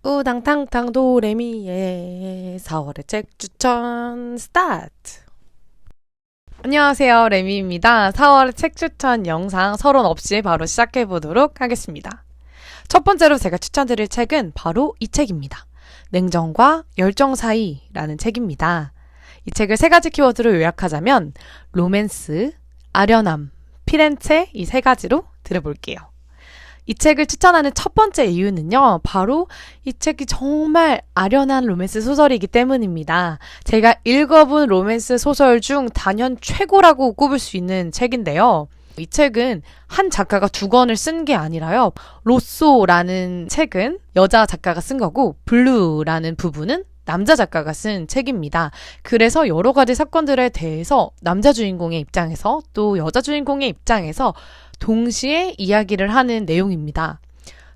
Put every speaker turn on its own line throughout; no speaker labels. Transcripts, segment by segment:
우당탕탕 도레미의 4월의 책 추천 스타트. 안녕하세요, 레미입니다. 4월의 책 추천 영상 서론 없이 바로 시작해보도록 하겠습니다. 첫 번째로 제가 추천드릴 책은 바로 이 책입니다. 냉정과 열정 사이라는 책입니다. 이 책을 세 가지 키워드로 요약하자면 로맨스, 아련함, 피렌체 이 세 가지로 들어볼게요. 이 책을 추천하는 첫 번째 이유는요, 바로 이 책이 정말 아련한 로맨스 소설이기 때문입니다. 제가 읽어본 로맨스 소설 중 단연 최고라고 꼽을 수 있는 책인데요. 이 책은 한 작가가 두 권을 쓴 게 아니라요. 로쏘라는 책은 여자 작가가 쓴 거고, 블루라는 부분은 남자 작가가 쓴 책입니다. 그래서 여러 가지 사건들에 대해서 남자 주인공의 입장에서 또 여자 주인공의 입장에서 동시에 이야기를 하는 내용입니다.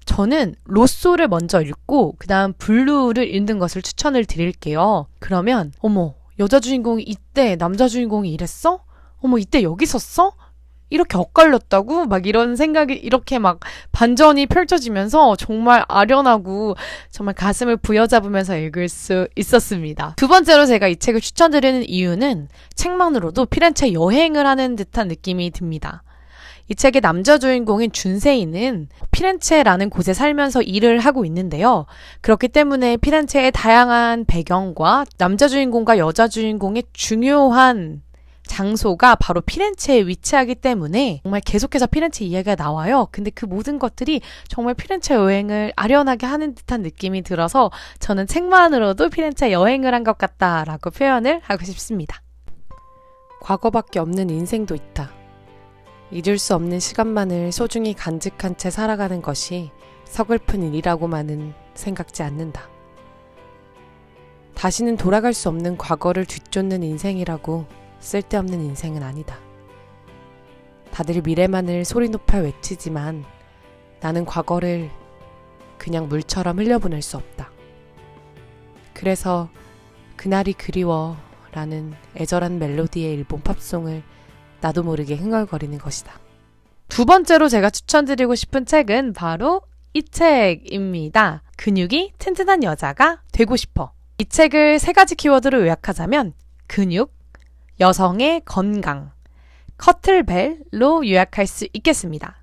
저는 로쏘를 먼저 읽고 그 다음 블루를 읽는 것을 추천을 드릴게요. 그러면 어머, 여자 주인공이 이때 남자 주인공이 이랬어? 어머, 이때 여기 있었어? 이렇게 엇갈렸다고? 막 이런 생각이 이렇게 막 반전이 펼쳐지면서 정말 아련하고 정말 가슴을 부여잡으면서 읽을 수 있었습니다. 두 번째로 제가 이 책을 추천드리는 이유는 책만으로도 피렌체 여행을 하는 듯한 느낌이 듭니다. 이 책의 남자 주인공인 준세이는 피렌체라는 곳에 살면서 일을 하고 있는데요. 그렇기 때문에 피렌체의 다양한 배경과 남자 주인공과 여자 주인공의 중요한 장소가 바로 피렌체에 위치하기 때문에 정말 계속해서 피렌체 이야기가 나와요. 근데 그 모든 것들이 정말 피렌체 여행을 아련하게 하는 듯한 느낌이 들어서 저는 책만으로도 피렌체 여행을 한 것 같다라고 표현을 하고 싶습니다. 과거밖에 없는 인생도 있다. 잊을 수 없는 시간만을 소중히 간직한 채 살아가는 것이 서글픈 일이라고만은 생각지 않는다. 다시는 돌아갈 수 없는 과거를 뒤쫓는 인생이라고 쓸데없는 인생은 아니다. 다들 미래만을 소리 높여 외치지만 나는 과거를 그냥 물처럼 흘려보낼 수 없다. 그래서 그날이 그리워 라는 애절한 멜로디의 일본 팝송을 나도 모르게 흥얼거리는 것이다. 두 번째로 제가 추천드리고 싶은 책은 바로 이 책입니다. 근육이 튼튼한 여자가 되고 싶어. 이 책을 세 가지 키워드로 요약하자면 근육, 여성의 건강, 커틀벨로 요약할 수 있겠습니다.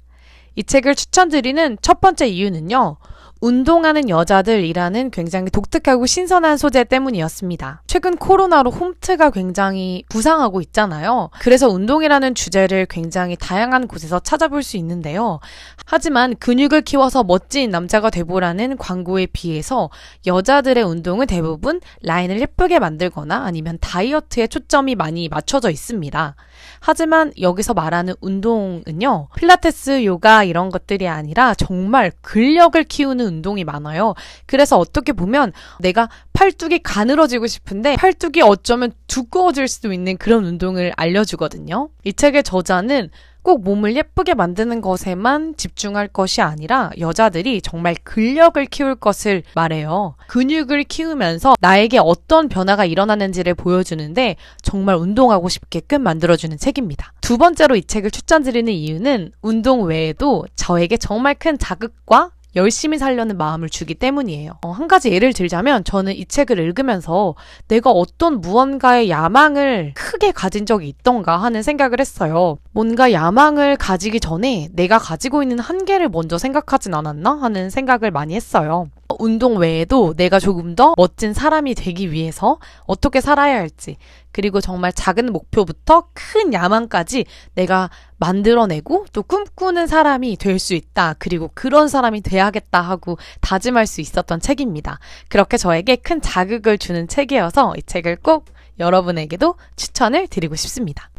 이 책을 추천드리는 첫 번째 이유는요, 운동하는 여자들이라는 굉장히 독특하고 신선한 소재 때문이었습니다. 최근 코로나로 홈트가 굉장히 부상하고 있잖아요. 그래서 운동이라는 주제를 굉장히 다양한 곳에서 찾아볼 수 있는데요. 하지만 근육을 키워서 멋진 남자가 되보라는 광고에 비해서 여자들의 운동은 대부분 라인을 예쁘게 만들거나 아니면 다이어트에 초점이 많이 맞춰져 있습니다. 하지만 여기서 말하는 운동은요, 필라테스, 요가 이런 것들이 아니라 정말 근력을 키우는 운동이 많아요. 그래서 어떻게 보면 내가 팔뚝이 가늘어지고 싶은데 팔뚝이 어쩌면 두꺼워질 수도 있는 그런 운동을 알려주거든요. 이 책의 저자는 꼭 몸을 예쁘게 만드는 것에만 집중할 것이 아니라 여자들이 정말 근력을 키울 것을 말해요. 근육을 키우면서 나에게 어떤 변화가 일어나는지를 보여주는데 정말 운동하고 싶게끔 만들어주는 책입니다. 두 번째로 이 책을 추천드리는 이유는 운동 외에도 저에게 정말 큰 자극과 열심히 살려는 마음을 주기 때문이에요. 한 가지 예를 들자면 저는 이 책을 읽으면서 내가 어떤 무언가의 야망을 크게 가진 적이 있던가 하는 생각을 했어요. 뭔가 야망을 가지기 전에 내가 가지고 있는 한계를 먼저 생각하진 않았나 하는 생각을 많이 했어요. 운동 외에도 내가 조금 더 멋진 사람이 되기 위해서 어떻게 살아야 할지, 그리고 정말 작은 목표부터 큰 야망까지 내가 만들어내고 또 꿈꾸는 사람이 될 수 있다. 그리고 그런 사람이 돼야겠다 하고 다짐할 수 있었던 책입니다. 그렇게 저에게 큰 자극을 주는 책이어서 이 책을 꼭 여러분에게도 추천을 드리고 싶습니다.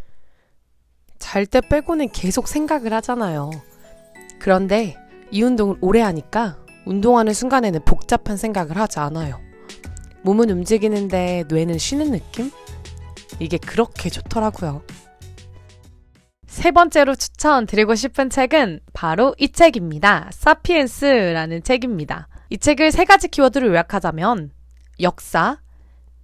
잘 때 빼고는 계속 생각을 하잖아요. 그런데 이 운동을 오래 하니까 운동하는 순간에는 복잡한 생각을 하지 않아요. 몸은 움직이는데 뇌는 쉬는 느낌? 이게 그렇게 좋더라고요. 세 번째로 추천드리고 싶은 책은 바로 이 책입니다. 사피엔스라는 책입니다. 이 책을 세 가지 키워드로 요약하자면 역사,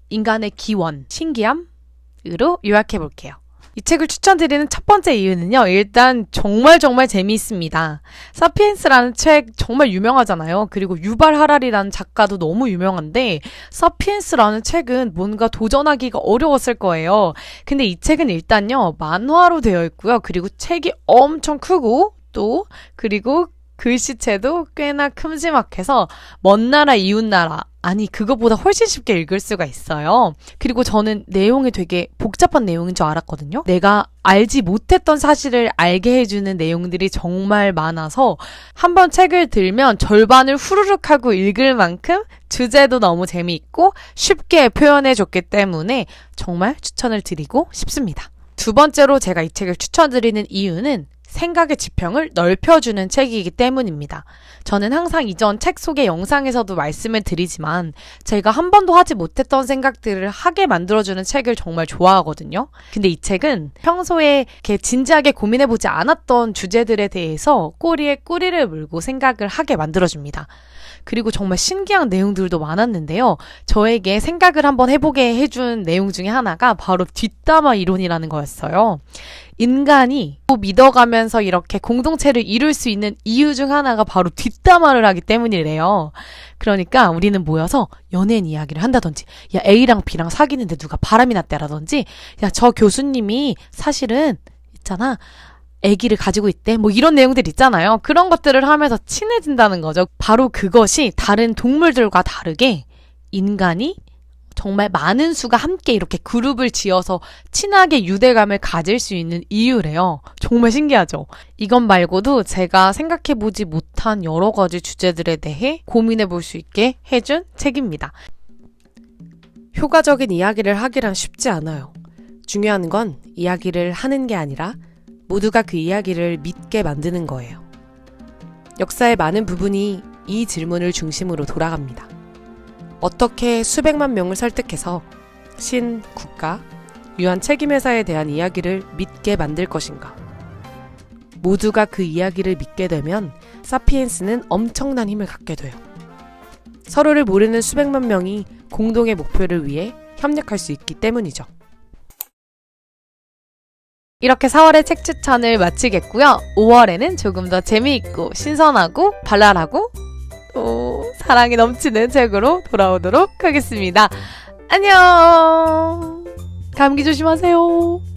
인간의 기원, 신기함으로 요약해 볼게요. 이 책을 추천드리는 첫 번째 이유는요. 일단 정말 재미있습니다. 사피엔스라는 책 정말 유명하잖아요. 그리고 유발 하라리라는 작가도 너무 유명한데 사피엔스라는 책은 뭔가 도전하기가 어려웠을 거예요. 근데 이 책은 일단요. 만화로 되어 있고요. 그리고 책이 엄청 크고 그리고 글씨체도 꽤나 큼지막해서 먼 나라 이웃 나라 아니 그거보다 훨씬 쉽게 읽을 수가 있어요. 그리고 저는 내용이 되게 복잡한 내용인 줄 알았거든요. 내가 알지 못했던 사실을 알게 해주는 내용들이 정말 많아서 한번 책을 들면 절반을 후루룩 하고 읽을 만큼 주제도 너무 재미있고 쉽게 표현해줬기 때문에 정말 추천을 드리고 싶습니다. 두 번째로 제가 이 책을 추천드리는 이유는 생각의 지평을 넓혀주는 책이기 때문입니다. 저는 항상 이전 책 소개 영상에서도 말씀을 드리지만 제가 한 번도 하지 못했던 생각들을 하게 만들어주는 책을 정말 좋아하거든요. 근데 이 책은 평소에 이렇게 진지하게 고민해보지 않았던 주제들에 대해서 꼬리에 꼬리를 물고 생각을 하게 만들어줍니다. 그리고 정말 신기한 내용들도 많았는데요. 저에게 생각을 한번 해보게 해준 내용 중에 하나가 바로 뒷담화 이론이라는 거였어요. 인간이 믿어가면서 이렇게 공동체를 이룰 수 있는 이유 중 하나가 바로 뒷담화를 하기 때문이래요. 그러니까 우리는 모여서 연예인 이야기를 한다든지 야 A랑 B랑 사귀는데 누가 바람이 났대라든지 야 저 교수님이 사실은 있잖아 아기를 가지고 있대 뭐 이런 내용들 있잖아요. 그런 것들을 하면서 친해진다는 거죠. 바로 그것이 다른 동물들과 다르게 인간이 정말 많은 수가 함께 이렇게 그룹을 지어서 친하게 유대감을 가질 수 있는 이유래요. 정말 신기하죠? 이것 말고도 제가 생각해보지 못한 여러 가지 주제들에 대해 고민해볼 수 있게 해준 책입니다. 효과적인 이야기를 하기란 쉽지 않아요. 중요한 건 이야기를 하는 게 아니라 모두가 그 이야기를 믿게 만드는 거예요. 역사의 많은 부분이 이 질문을 중심으로 돌아갑니다. 어떻게 수백만 명을 설득해서 신, 국가, 유한 책임회사에 대한 이야기를 믿게 만들 것인가? 모두가 그 이야기를 믿게 되면 사피엔스는 엄청난 힘을 갖게 돼요. 서로를 모르는 수백만 명이 공동의 목표를 위해 협력할 수 있기 때문이죠. 이렇게 4월의 책 추천을 마치겠고요. 5월에는 조금 더 재미있고 신선하고 발랄하고 또 사랑이 넘치는 책으로 돌아오도록 하겠습니다. 안녕. 감기 조심하세요.